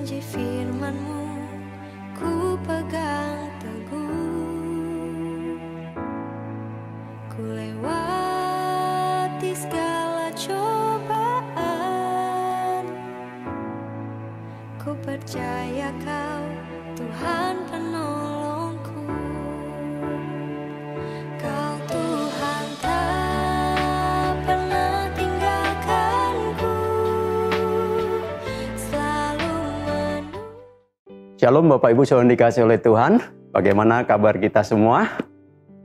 janji firman-Mu ku pegang teguh. Ku lewati segala cobaan, ku percaya Kau Tuhan penolongku. Kau Tuhan tak pernah tinggalkanku, selalu Shalom Bapak Ibu Saudara dikasih oleh Tuhan. Bagaimana kabar kita semua?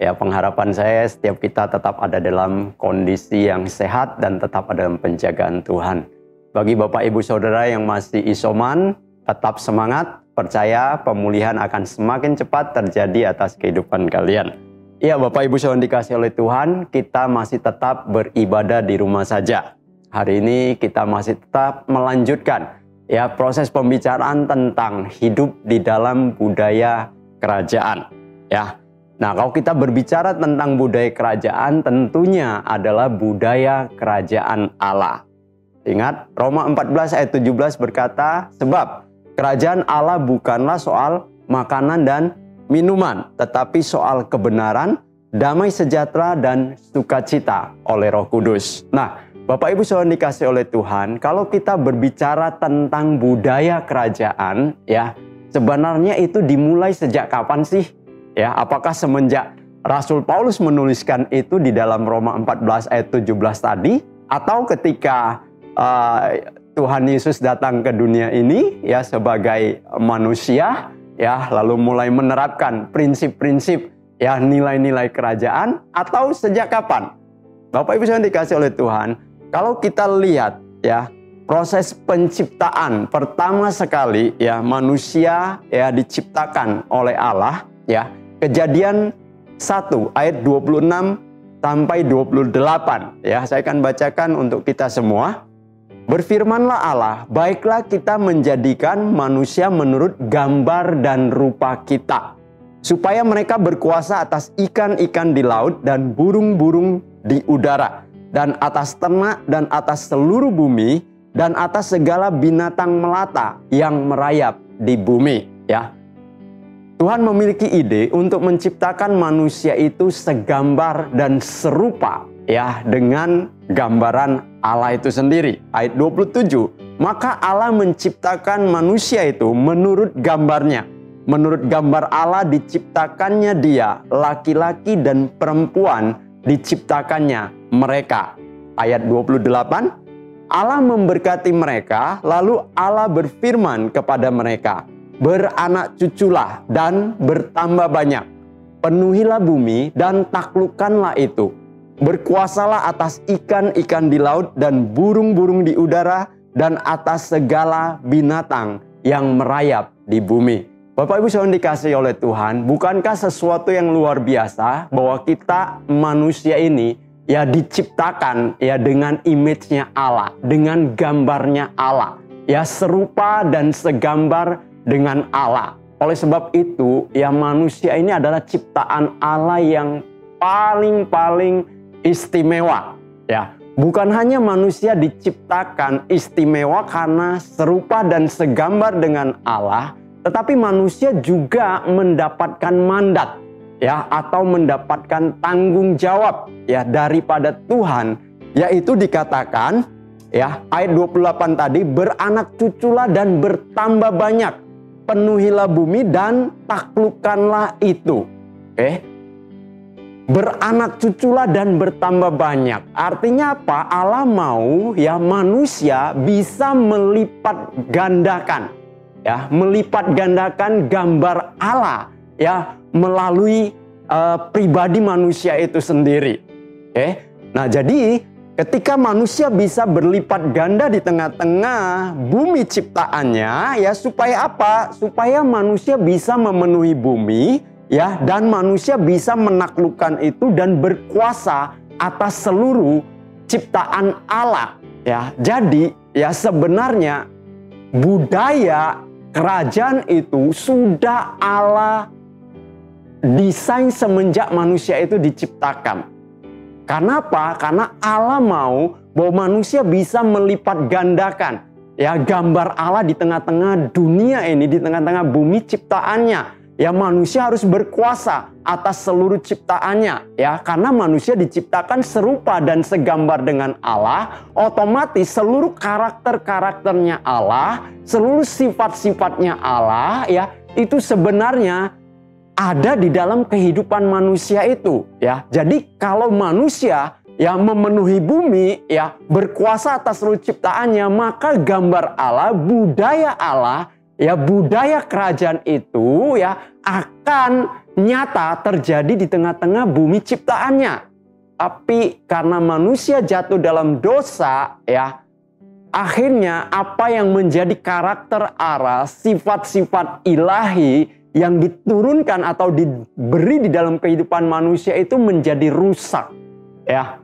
Ya, pengharapan saya setiap kita tetap ada dalam kondisi yang sehat dan tetap ada dalam penjagaan Tuhan. Bagi Bapak Ibu Saudara yang masih isoman, tetap semangat, percaya pemulihan akan semakin cepat terjadi atas kehidupan kalian. Ya, Bapak Ibu Saudara dikasih oleh Tuhan, kita masih tetap beribadah di rumah saja. Hari ini kita masih tetap melanjutkan ya proses pembicaraan tentang hidup di dalam budaya kerajaan. Ya. Nah, kalau kita berbicara tentang budaya kerajaan, tentunya adalah budaya kerajaan Allah. Ingat, Roma 14 ayat 17 berkata, sebab kerajaan Allah bukanlah soal makanan dan minuman, tetapi soal kebenaran, damai sejahtera, dan sukacita oleh Roh Kudus. Nah, Bapak Ibu Saudara dikasih oleh Tuhan, kalau kita berbicara tentang budaya kerajaan, ya, sebenarnya itu dimulai sejak kapan sih? Ya, apakah semenjak Rasul Paulus menuliskan itu di dalam Roma 14 ayat 17 tadi, atau ketika Tuhan Yesus datang ke dunia ini ya sebagai manusia, ya, lalu mulai menerapkan prinsip-prinsip ya nilai-nilai kerajaan, atau sejak kapan? Bapak Ibu Saudara dikasih oleh Tuhan, kalau kita lihat ya proses penciptaan pertama sekali ya manusia ya diciptakan oleh Allah ya, Kejadian 1 ayat 26 sampai 28 ya, saya akan bacakan untuk kita semua. Berfirmanlah Allah, baiklah kita menjadikan manusia menurut gambar dan rupa kita, supaya mereka berkuasa atas ikan-ikan di laut dan burung-burung di udara, dan atas ternak dan atas seluruh bumi, dan atas segala binatang melata yang merayap di bumi. Ya, Tuhan memiliki ide untuk menciptakan manusia itu segambar dan serupa ya dengan gambaran Allah itu sendiri. Ayat 27, maka Allah menciptakan manusia itu menurut gambarnya. Menurut gambar Allah diciptakannya dia, laki-laki dan perempuan diciptakannya mereka. Ayat 28, Allah memberkati mereka, lalu Allah berfirman kepada mereka, beranak cuculah dan bertambah banyak, penuhilah bumi dan taklukkanlah itu. Berkuasalah atas ikan-ikan di laut dan burung-burung di udara dan atas segala binatang yang merayap di bumi. Bapak Ibu Saudara dikasihi oleh Tuhan, bukankah sesuatu yang luar biasa bahwa kita manusia ini ya diciptakan ya dengan image-nya Allah, dengan gambarnya Allah, ya serupa dan segambar dengan Allah. Oleh sebab itu ya manusia ini adalah ciptaan Allah yang paling istimewa ya. Bukan hanya manusia diciptakan istimewa karena serupa dan segambar dengan Allah, tetapi manusia juga mendapatkan mandat ya atau mendapatkan tanggung jawab ya daripada Tuhan, yaitu dikatakan ya ayat 28 tadi, beranak cuculah dan bertambah banyak, penuhilah bumi dan taklukkanlah itu. Beranak cuculah dan bertambah banyak. Artinya apa? Allah mau ya manusia bisa melipat gandakan ya, melipat gandakan gambar Allah ya melalui pribadi manusia itu sendiri. Nah, jadi ketika manusia bisa berlipat ganda di tengah-tengah bumi ciptaannya ya, supaya apa? Supaya manusia bisa memenuhi bumi ya, dan manusia bisa menaklukkan itu dan berkuasa atas seluruh ciptaan Allah ya. Jadi ya sebenarnya budaya kerajaan itu sudah Allah desain semenjak manusia itu diciptakan. Karena apa? Karena Allah mau bahwa manusia bisa melipat gandakan ya gambar Allah di tengah-tengah dunia ini, di tengah-tengah bumi ciptaannya. Ya, manusia harus berkuasa atas seluruh ciptaannya, ya, karena manusia diciptakan serupa dan segambar dengan Allah. Otomatis seluruh karakter-karakternya Allah, seluruh sifat-sifatnya Allah, ya, itu sebenarnya ada di dalam kehidupan manusia itu, ya. Jadi kalau manusia ya memenuhi bumi, ya, berkuasa atas seluruh ciptaannya, maka gambar Allah, budaya Allah, ya, budaya kerajaan itu, ya, akan nyata terjadi di tengah-tengah bumi ciptaannya. Tapi karena manusia jatuh dalam dosa, ya, akhirnya apa yang menjadi karakter Allah, sifat-sifat ilahi yang diturunkan atau diberi di dalam kehidupan manusia itu menjadi rusak, ya.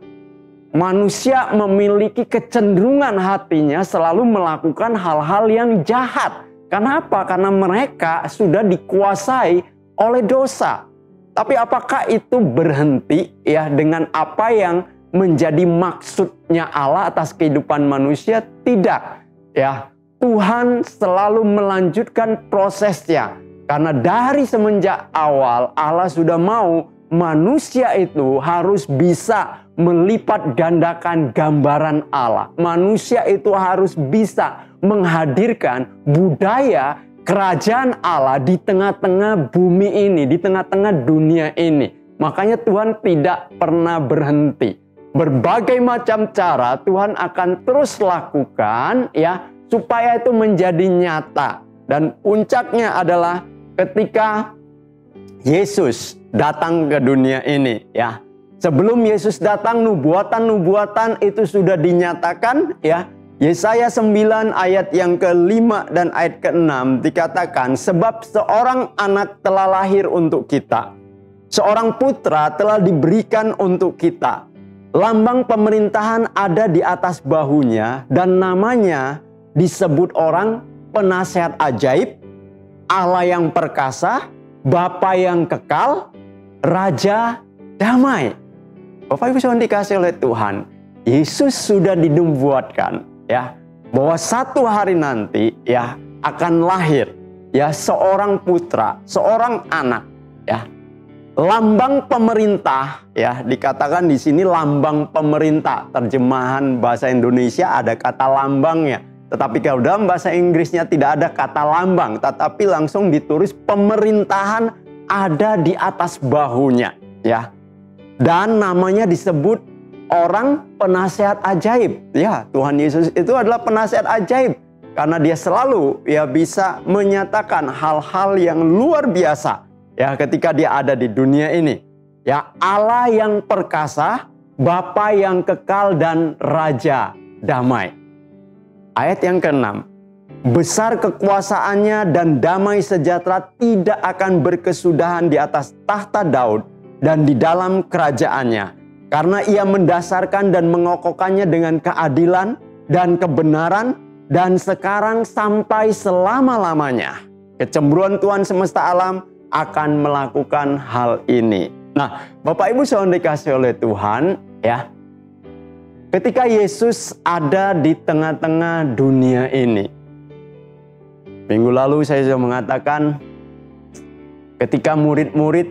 Manusia memiliki kecenderungan hatinya selalu melakukan hal-hal yang jahat. Kenapa? Karena mereka sudah dikuasai oleh dosa. Tapi apakah itu berhenti, ya, dengan apa yang menjadi maksudnya Allah atas kehidupan manusia? Tidak, ya. Tuhan selalu melanjutkan prosesnya. Karena dari semenjak awal Allah sudah mau manusia itu harus bisa melipat gandakan gambaran Allah. Manusia itu harus bisa menghadirkan budaya kerajaan Allah di tengah-tengah bumi ini, di tengah-tengah dunia ini. Makanya Tuhan tidak pernah berhenti. Berbagai macam cara Tuhan akan terus lakukan, ya, supaya itu menjadi nyata. Dan puncaknya adalah ketika Yesus datang ke dunia ini, ya. Sebelum Yesus datang, nubuatan-nubuatan itu sudah dinyatakan, ya. Yesaya 9 ayat yang ke-5 dan ayat ke-6 dikatakan, sebab seorang anak telah lahir untuk kita, seorang putra telah diberikan untuk kita. Lambang pemerintahan ada di atas bahunya dan namanya disebut orang Penasehat Ajaib, Allah yang perkasa, Bapa yang kekal, Raja damai. Bapak Ibu saudara dikasih oleh Tuhan, Yesus sudah dinubuatkan, ya, bahwa satu hari nanti, ya, akan lahir, ya, seorang putra, seorang anak, ya. Lambang pemerintah, ya, dikatakan di sini lambang pemerintah. Terjemahan bahasa Indonesia ada kata lambangnya. Tetapi kalau dalam bahasa Inggrisnya tidak ada kata lambang, tetapi langsung ditulis pemerintahan ada di atas bahunya, ya. Dan namanya disebut orang penasehat ajaib. Ya, Tuhan Yesus itu adalah penasehat ajaib karena dia selalu, ya, bisa menyatakan hal-hal yang luar biasa, ya, ketika dia ada di dunia ini. Ya, Allah yang perkasa, Bapa yang kekal dan Raja damai. Ayat yang ke-6. Besar kekuasaannya dan damai sejahtera tidak akan berkesudahan di atas tahta Daud dan di dalam kerajaannya. Karena ia mendasarkan dan mengokohkannya dengan keadilan dan kebenaran dan sekarang sampai selama-lamanya. Kecemburuan Tuhan semesta alam akan melakukan hal ini. Nah, Bapak Ibu saudara dikasih oleh Tuhan, ya. Ketika Yesus ada di tengah-tengah dunia ini. Minggu lalu saya sudah mengatakan ketika murid-murid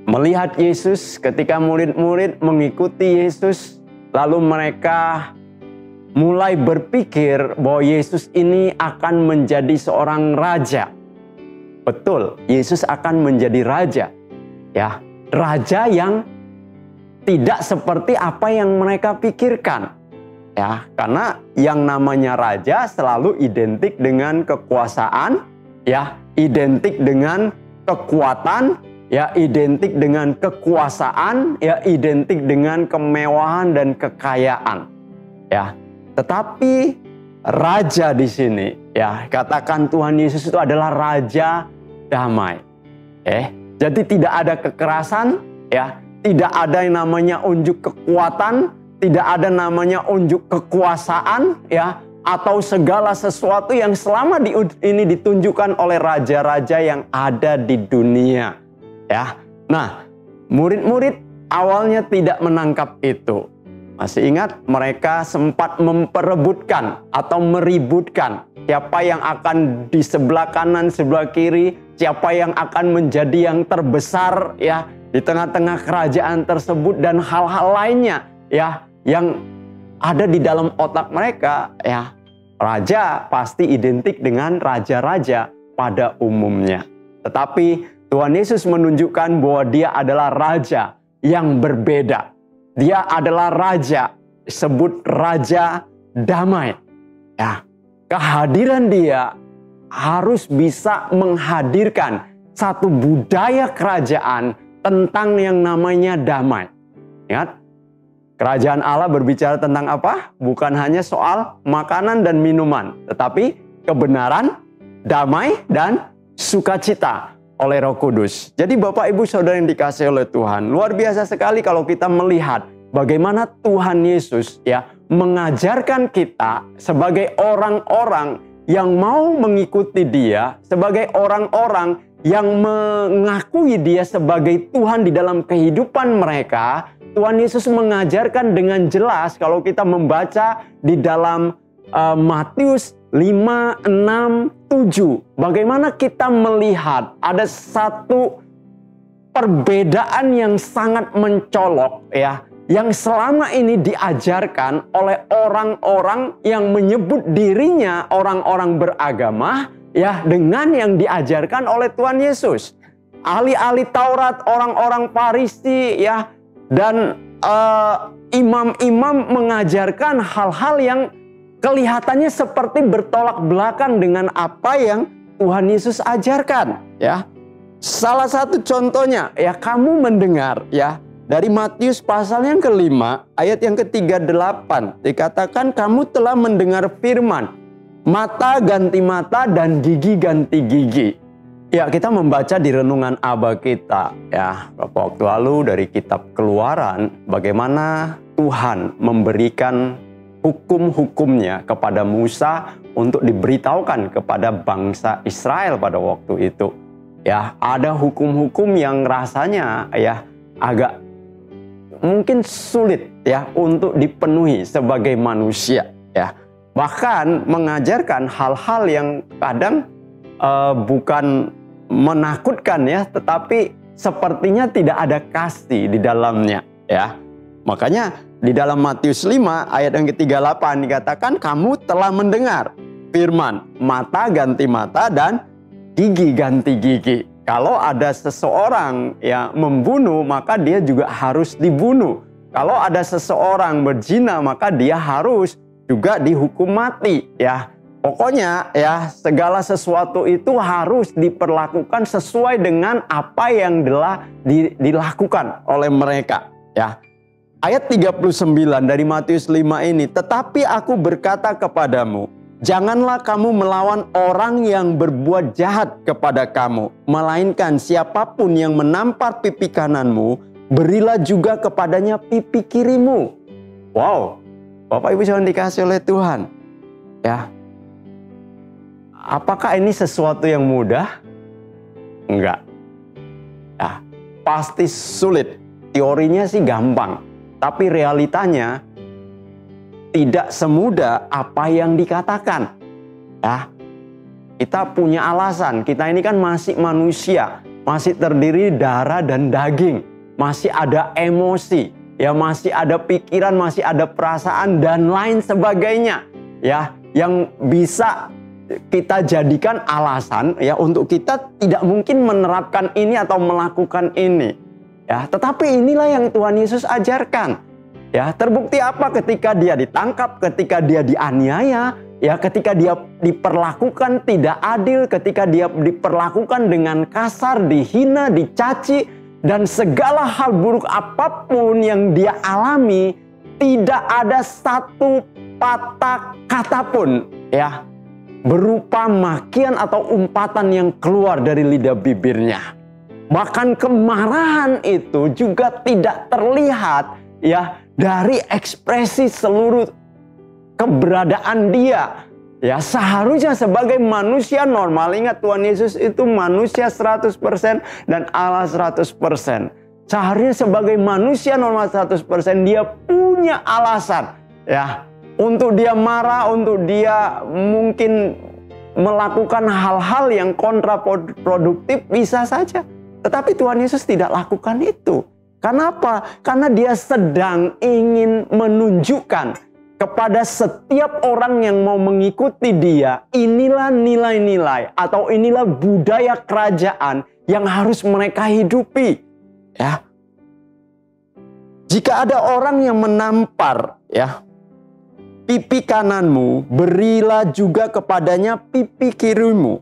melihat Yesus, ketika murid-murid mengikuti Yesus, lalu mereka mulai berpikir bahwa Yesus ini akan menjadi seorang raja. Betul, Yesus akan menjadi raja. Ya, raja yang tidak seperti apa yang mereka pikirkan. Ya, karena yang namanya raja selalu identik dengan kekuasaan, ya, identik dengan kekuatan, ya, identik dengan kekuasaan, ya, identik dengan kemewahan dan kekayaan. Ya, tetapi raja di sini, ya, katakan Tuhan Yesus itu adalah raja damai. Jadi tidak ada kekerasan, ya, tidak ada yang namanya unjuk kekuatan, tidak ada namanya unjuk kekuasaan, ya, atau segala sesuatu yang selama ini ditunjukkan oleh raja-raja yang ada di dunia. Ya, nah, murid-murid awalnya tidak menangkap itu. Masih ingat mereka sempat memperebutkan atau meributkan siapa yang akan di sebelah kanan, sebelah kiri, siapa yang akan menjadi yang terbesar ya di tengah-tengah kerajaan tersebut dan hal-hal lainnya ya yang ada di dalam otak mereka ya. Raja pasti identik dengan raja-raja pada umumnya. Tetapi Tuhan Yesus menunjukkan bahwa dia adalah raja yang berbeda. Dia adalah raja, disebut raja damai. Ya, kehadiran dia harus bisa menghadirkan satu budaya kerajaan tentang yang namanya damai. Ingat, kerajaan Allah berbicara tentang apa? Bukan hanya soal makanan dan minuman, tetapi kebenaran, damai, dan sukacita oleh Roh Kudus. Jadi Bapak Ibu Saudara yang dikasihi oleh Tuhan, luar biasa sekali kalau kita melihat bagaimana Tuhan Yesus ya mengajarkan kita sebagai orang-orang yang mau mengikuti Dia, sebagai orang-orang yang mengakui Dia sebagai Tuhan di dalam kehidupan mereka. Tuhan Yesus mengajarkan dengan jelas kalau kita membaca di dalam Matius 5, 6, 7. Bagaimana kita melihat ada satu perbedaan yang sangat mencolok ya, yang selama ini diajarkan oleh orang-orang yang menyebut dirinya orang-orang beragama ya, dengan yang diajarkan oleh Tuhan Yesus. Ahli-ahli Taurat, orang-orang Farisi ya, dan imam-imam mengajarkan hal-hal yang kelihatannya seperti bertolak belakang dengan apa yang Tuhan Yesus ajarkan ya. Salah satu contohnya ya, kamu mendengar ya, dari Matius pasal yang kelima ayat yang ke-38 dikatakan kamu telah mendengar firman, mata ganti mata dan gigi ganti gigi. Ya, kita membaca di renungan Aba kita ya beberapa waktu lalu dari kitab Keluaran bagaimana Tuhan memberikan hukum-hukumnya kepada Musa untuk diberitahukan kepada bangsa Israel pada waktu itu. Ya, ada hukum-hukum yang rasanya ya agak mungkin sulit ya untuk dipenuhi sebagai manusia ya. Bahkan mengajarkan hal-hal yang kadang bukan menakutkan ya, tetapi sepertinya tidak ada kasih di dalamnya ya. Makanya di dalam Matius 5 ayat yang ke-38 dikatakan kamu telah mendengar firman, mata ganti mata dan gigi ganti gigi. Kalau ada seseorang yang membunuh, maka dia juga harus dibunuh. Kalau ada seseorang berzina, maka dia harus juga dihukum mati ya. Pokoknya ya, segala sesuatu itu harus diperlakukan sesuai dengan apa yang telah dilakukan oleh mereka ya. Ayat 39 dari Matius 5 ini, tetapi aku berkata kepadamu, janganlah kamu melawan orang yang berbuat jahat kepada kamu, melainkan siapapun yang menampar pipi kananmu, berilah juga kepadanya pipi kirimu. Wow, Bapak Ibu jangan dikasih oleh Tuhan ya. Apakah ini sesuatu yang mudah? Enggak. Ya, pasti sulit. Teorinya sih gampang, tapi realitanya tidak semudah apa yang dikatakan. Ya, kita punya alasan. Kita ini kan masih manusia, masih terdiri darah dan daging, masih ada emosi, ya masih ada pikiran, masih ada perasaan dan lain sebagainya. Ya, yang bisa kita jadikan alasan ya untuk kita tidak mungkin menerapkan ini atau melakukan ini. Ya, tetapi inilah yang Tuhan Yesus ajarkan. Ya, terbukti apa ketika dia ditangkap, ketika dia dianiaya, ya ketika dia diperlakukan tidak adil, ketika dia diperlakukan dengan kasar, dihina, dicaci, dan segala hal buruk apapun yang dia alami, tidak ada satu patah kata pun ya berupa makian atau umpatan yang keluar dari lidah bibirnya. Bahkan kemarahan itu juga tidak terlihat ya dari ekspresi seluruh keberadaan dia. Ya, seharusnya sebagai manusia normal, ingat Tuhan Yesus itu manusia 100% dan Allah 100%. Seharusnya sebagai manusia normal 100% dia punya alasan ya untuk dia marah, untuk dia mungkin melakukan hal-hal yang kontraproduktif bisa saja. Tetapi Tuhan Yesus tidak lakukan itu. Kenapa? Karena dia sedang ingin menunjukkan kepada setiap orang yang mau mengikuti dia, inilah nilai-nilai atau inilah budaya kerajaan yang harus mereka hidupi. Ya. Jika ada orang yang menampar ya pipi kananmu, berilah juga kepadanya pipi kirimu.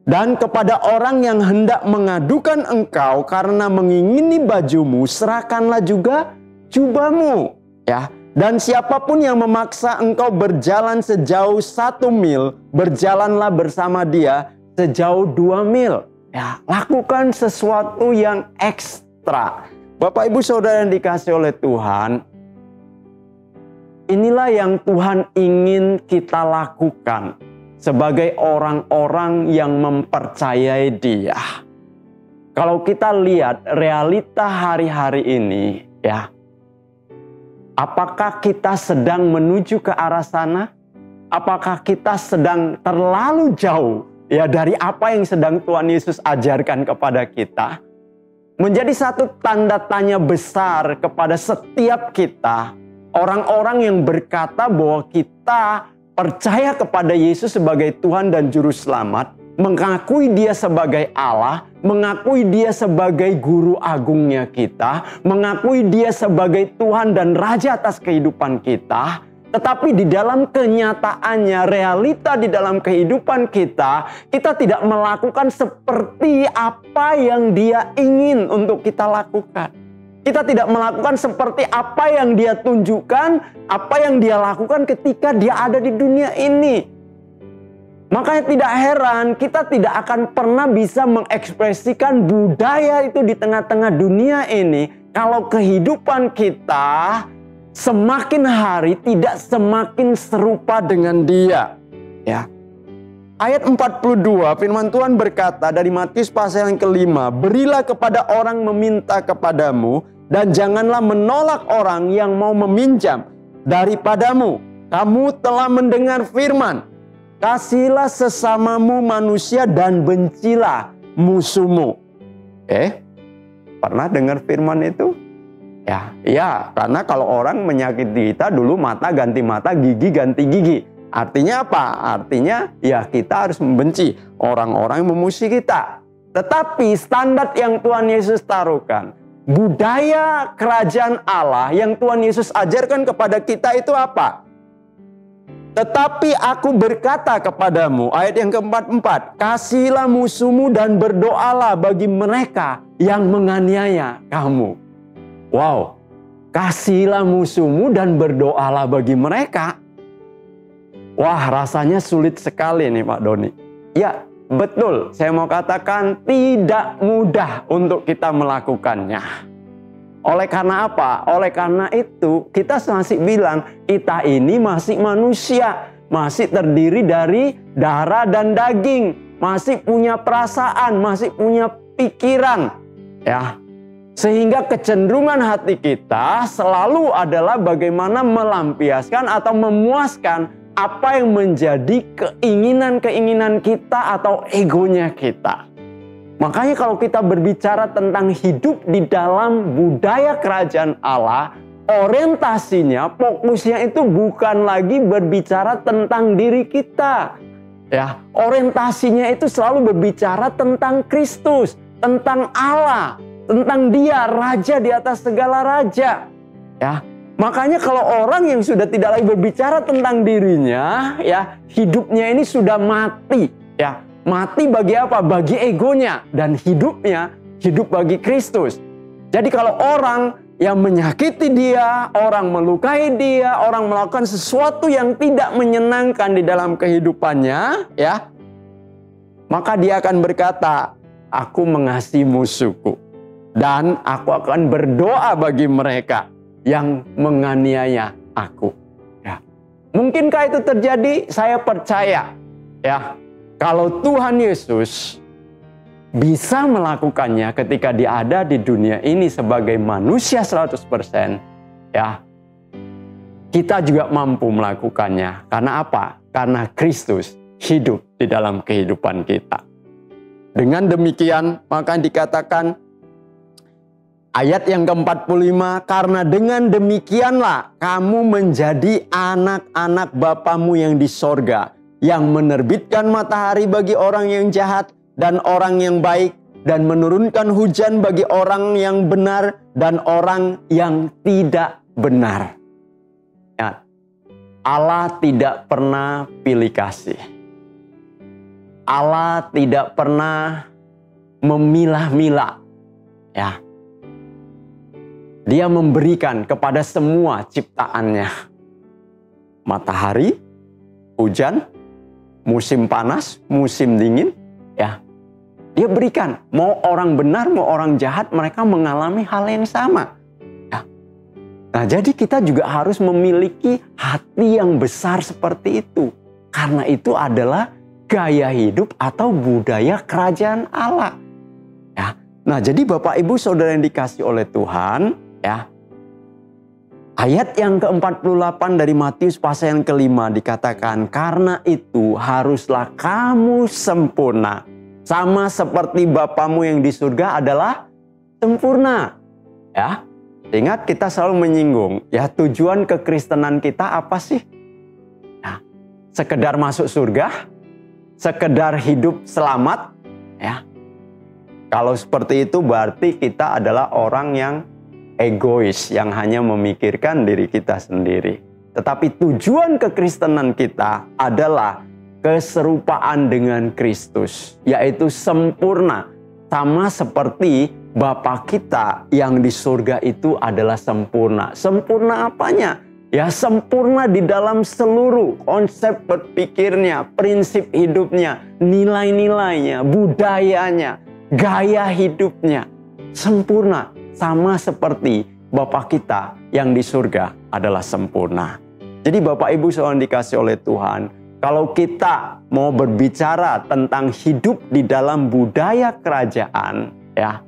Dan kepada orang yang hendak mengadukan engkau karena mengingini bajumu, serahkanlah juga jubahmu. Ya. Dan siapapun yang memaksa engkau berjalan sejauh 1 mil, berjalanlah bersama dia sejauh 2 mil. Ya, lakukan sesuatu yang ekstra. Bapak Ibu Saudara yang dikasihi oleh Tuhan, inilah yang Tuhan ingin kita lakukan sebagai orang-orang yang mempercayai Dia. Kalau kita lihat realita hari-hari ini, ya, apakah kita sedang menuju ke arah sana? Apakah kita sedang terlalu jauh ya dari apa yang sedang Tuhan Yesus ajarkan kepada kita? Menjadi satu tanda tanya besar kepada setiap kita. Orang-orang yang berkata bahwa kita percaya kepada Yesus sebagai Tuhan dan Juru Selamat. Mengakui dia sebagai Allah. Mengakui dia sebagai guru agungnya kita. Mengakui dia sebagai Tuhan dan Raja atas kehidupan kita. Tetapi di dalam kenyataannya, realita di dalam kehidupan kita, kita tidak melakukan seperti apa yang dia ingin untuk kita lakukan. Kita tidak melakukan seperti apa yang dia tunjukkan, apa yang dia lakukan ketika dia ada di dunia ini. Makanya tidak heran kita tidak akan pernah bisa mengekspresikan budaya itu di tengah-tengah dunia ini kalau kehidupan kita semakin hari tidak semakin serupa dengan dia. Ya. Ayat 42 firman Tuhan berkata dari Matius pasal yang kelima, berilah kepada orang meminta kepadamu dan janganlah menolak orang yang mau meminjam daripadamu. Kamu telah mendengar firman, kasihilah sesamamu manusia dan bencilah musuhmu. Pernah dengar firman itu? Ya, karena kalau orang menyakiti kita dulu mata ganti mata, gigi ganti gigi. Artinya apa? Artinya ya kita harus membenci orang-orang yang memusuhi kita. Tetapi standar yang Tuhan Yesus taruhkan, budaya kerajaan Allah yang Tuhan Yesus ajarkan kepada kita itu apa? Tetapi aku berkata kepadamu, ayat yang keempat, kasihilah musuhmu dan berdoalah bagi mereka yang menganiaya kamu. Wow, kasihilah musuhmu dan berdoalah bagi mereka. Wah, rasanya sulit sekali nih Pak Doni. Ya, betul. Saya mau katakan tidak mudah untuk kita melakukannya. Oleh karena apa? Oleh karena itu kita masih bilang kita ini masih manusia. Masih terdiri dari darah dan daging. Masih punya perasaan, masih punya pikiran. Ya. Sehingga kecenderungan hati kita selalu adalah bagaimana melampiaskan atau memuaskan apa yang menjadi keinginan-keinginan kita atau egonya kita. Makanya kalau kita berbicara tentang hidup di dalam budaya kerajaan Allah, orientasinya, fokusnya itu bukan lagi berbicara tentang diri kita. Ya, orientasinya itu selalu berbicara tentang Kristus, tentang Allah, tentang Dia, Raja di atas segala raja. Ya, makanya kalau orang yang sudah tidak lagi berbicara tentang dirinya, ya, hidupnya ini sudah mati. Ya, mati bagi apa? Bagi egonya, dan hidupnya hidup bagi Kristus. Jadi kalau orang yang menyakiti dia, orang melukai dia, orang melakukan sesuatu yang tidak menyenangkan di dalam kehidupannya, ya, maka dia akan berkata, aku mengasihi musuhku. Dan aku akan berdoa bagi mereka yang menganiaya aku. Ya. Mungkinkah itu terjadi? Saya percaya. Ya, kalau Tuhan Yesus bisa melakukannya ketika dia ada di dunia ini sebagai manusia 100%, ya, kita juga mampu melakukannya. Karena apa? Karena Kristus hidup di dalam kehidupan kita. Dengan demikian, maka dikatakan ayat yang ke-45, karena dengan demikianlah kamu menjadi anak-anak Bapamu yang di sorga, yang menerbitkan matahari bagi orang yang jahat dan orang yang baik, dan menurunkan hujan bagi orang yang benar dan orang yang tidak benar. Ya, Allah tidak pernah pilih kasih. Allah tidak pernah memilah-milah. Ya, Dia memberikan kepada semua ciptaannya matahari, hujan, musim panas, musim dingin, ya. Dia berikan, mau orang benar, mau orang jahat, mereka mengalami hal yang sama. Ya. Nah, jadi kita juga harus memiliki hati yang besar seperti itu. Karena itu adalah gaya hidup atau budaya kerajaan Allah. Ya. Nah, jadi Bapak Ibu Saudara yang dikasih oleh Tuhan, ya. Ayat yang ke-48 dari Matius pasal yang ke-5 dikatakan, karena itu haruslah kamu sempurna, sama seperti Bapamu yang di surga adalah sempurna. Ya, ingat kita selalu menyinggung, ya, tujuan kekristenan kita apa sih? Ya, sekedar masuk surga, sekedar hidup selamat, ya. Kalau seperti itu berarti kita adalah orang yang egois, yang hanya memikirkan diri kita sendiri. Tetapi tujuan kekristenan kita adalah keserupaan dengan Kristus, yaitu sempurna, sama seperti Bapa kita yang di surga itu adalah sempurna. Sempurna apanya? Ya, sempurna di dalam seluruh konsep berpikirnya, prinsip hidupnya, nilai-nilainya, budayanya, gaya hidupnya. Sempurna. Sama seperti Bapa kita yang di surga adalah sempurna. Jadi Bapak Ibu Saudara dikasih oleh Tuhan, kalau kita mau berbicara tentang hidup di dalam budaya kerajaan, ya,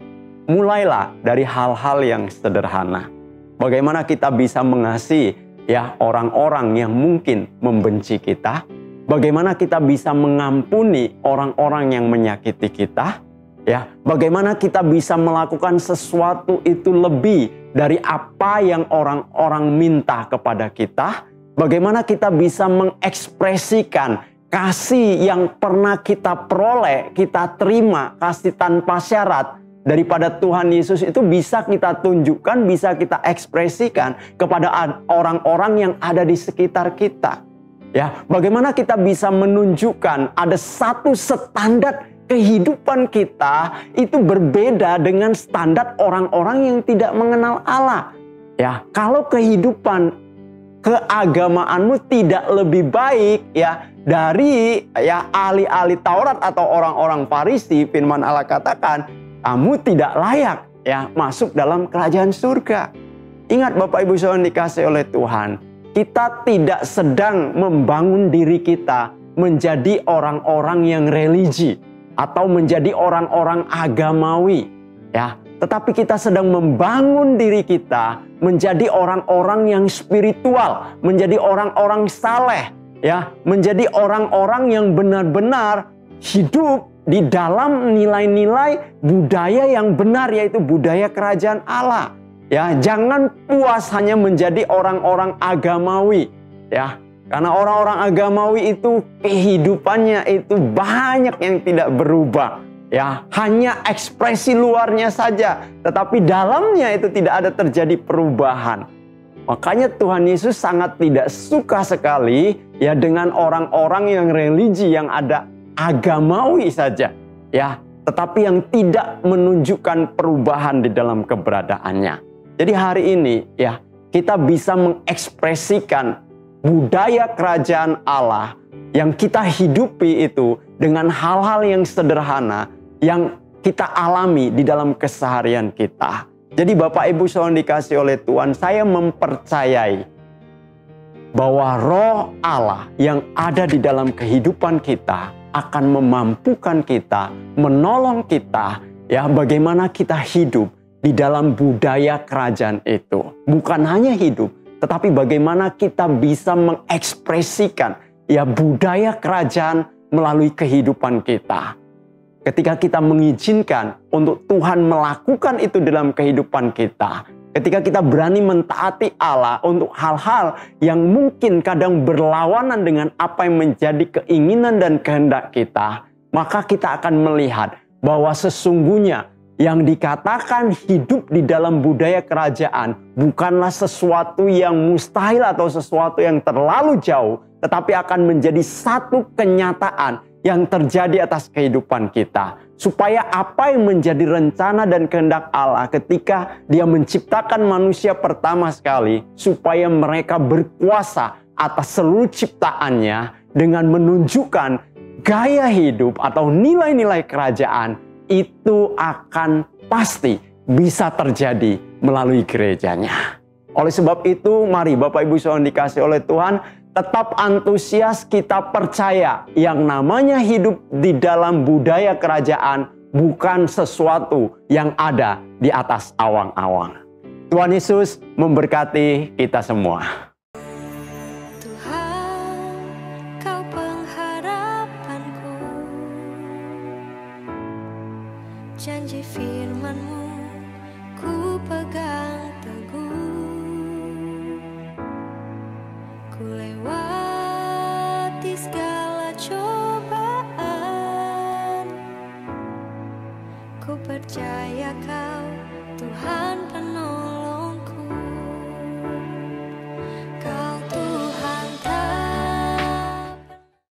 mulailah dari hal-hal yang sederhana. Bagaimana kita bisa mengasihi, ya, orang-orang yang mungkin membenci kita? Bagaimana kita bisa mengampuni orang-orang yang menyakiti kita? Ya, bagaimana kita bisa melakukan sesuatu itu lebih dari apa yang orang-orang minta kepada kita? Bagaimana kita bisa mengekspresikan kasih yang pernah kita peroleh, kita terima, kasih tanpa syarat daripada Tuhan Yesus itu bisa kita tunjukkan, bisa kita ekspresikan kepada orang-orang yang ada di sekitar kita. Ya, bagaimana kita bisa menunjukkan ada satu standar kehidupan kita itu berbeda dengan standar orang-orang yang tidak mengenal Allah. Ya, kalau kehidupan keagamaanmu tidak lebih baik, ya, dari, ya, ahli-ahli Taurat atau orang-orang Farisi, firman Allah katakan, kamu tidak layak, ya, masuk dalam kerajaan surga. Ingat Bapak Ibu Saudara dikasih oleh Tuhan, kita tidak sedang membangun diri kita menjadi orang-orang yang religi atau menjadi orang-orang agamawi, ya. Tetapi kita sedang membangun diri kita menjadi orang-orang yang spiritual, menjadi orang-orang saleh, ya, menjadi orang-orang yang benar-benar hidup di dalam nilai-nilai budaya yang benar, yaitu budaya kerajaan Allah. Ya, jangan puas hanya menjadi orang-orang agamawi, ya. Karena orang-orang agamawi itu kehidupannya itu banyak yang tidak berubah. Ya, hanya ekspresi luarnya saja, tetapi dalamnya itu tidak ada terjadi perubahan. Makanya Tuhan Yesus sangat tidak suka sekali, ya, dengan orang-orang yang religi, yang ada agamawi saja, ya, tetapi yang tidak menunjukkan perubahan di dalam keberadaannya. Jadi hari ini, ya, kita bisa mengekspresikan budaya kerajaan Allah yang kita hidupi itu dengan hal-hal yang sederhana yang kita alami di dalam keseharian kita. Jadi Bapak Ibu Saudara dikasih oleh Tuhan, saya mempercayai bahwa Roh Allah yang ada di dalam kehidupan kita akan memampukan kita, menolong kita, ya, bagaimana kita hidup di dalam budaya kerajaan itu. Bukan hanya hidup, tetapi bagaimana kita bisa mengekspresikan, ya, budaya kerajaan melalui kehidupan kita. Ketika kita mengizinkan untuk Tuhan melakukan itu dalam kehidupan kita, ketika kita berani mentaati Allah untuk hal-hal yang mungkin kadang berlawanan dengan apa yang menjadi keinginan dan kehendak kita, maka kita akan melihat bahwa sesungguhnya yang dikatakan hidup di dalam budaya kerajaan bukanlah sesuatu yang mustahil atau sesuatu yang terlalu jauh, tetapi akan menjadi satu kenyataan yang terjadi atas kehidupan kita. Supaya apa yang menjadi rencana dan kehendak Allah ketika Dia menciptakan manusia pertama sekali, supaya mereka berkuasa atas seluruh ciptaannya dengan menunjukkan gaya hidup atau nilai-nilai kerajaan, itu akan pasti bisa terjadi melalui gerejanya. Oleh sebab itu, mari Bapak Ibu Saudara dikasih oleh Tuhan, tetap antusias kita percaya yang namanya hidup di dalam budaya kerajaan bukan sesuatu yang ada di atas awang-awang. Tuhan Yesus memberkati kita semua. Tuhan, Kau pengharapanku, janji firman-Mu ku pegang teguh. Ku lewati segala cobaan, ku percaya Kau Tuhan penolong.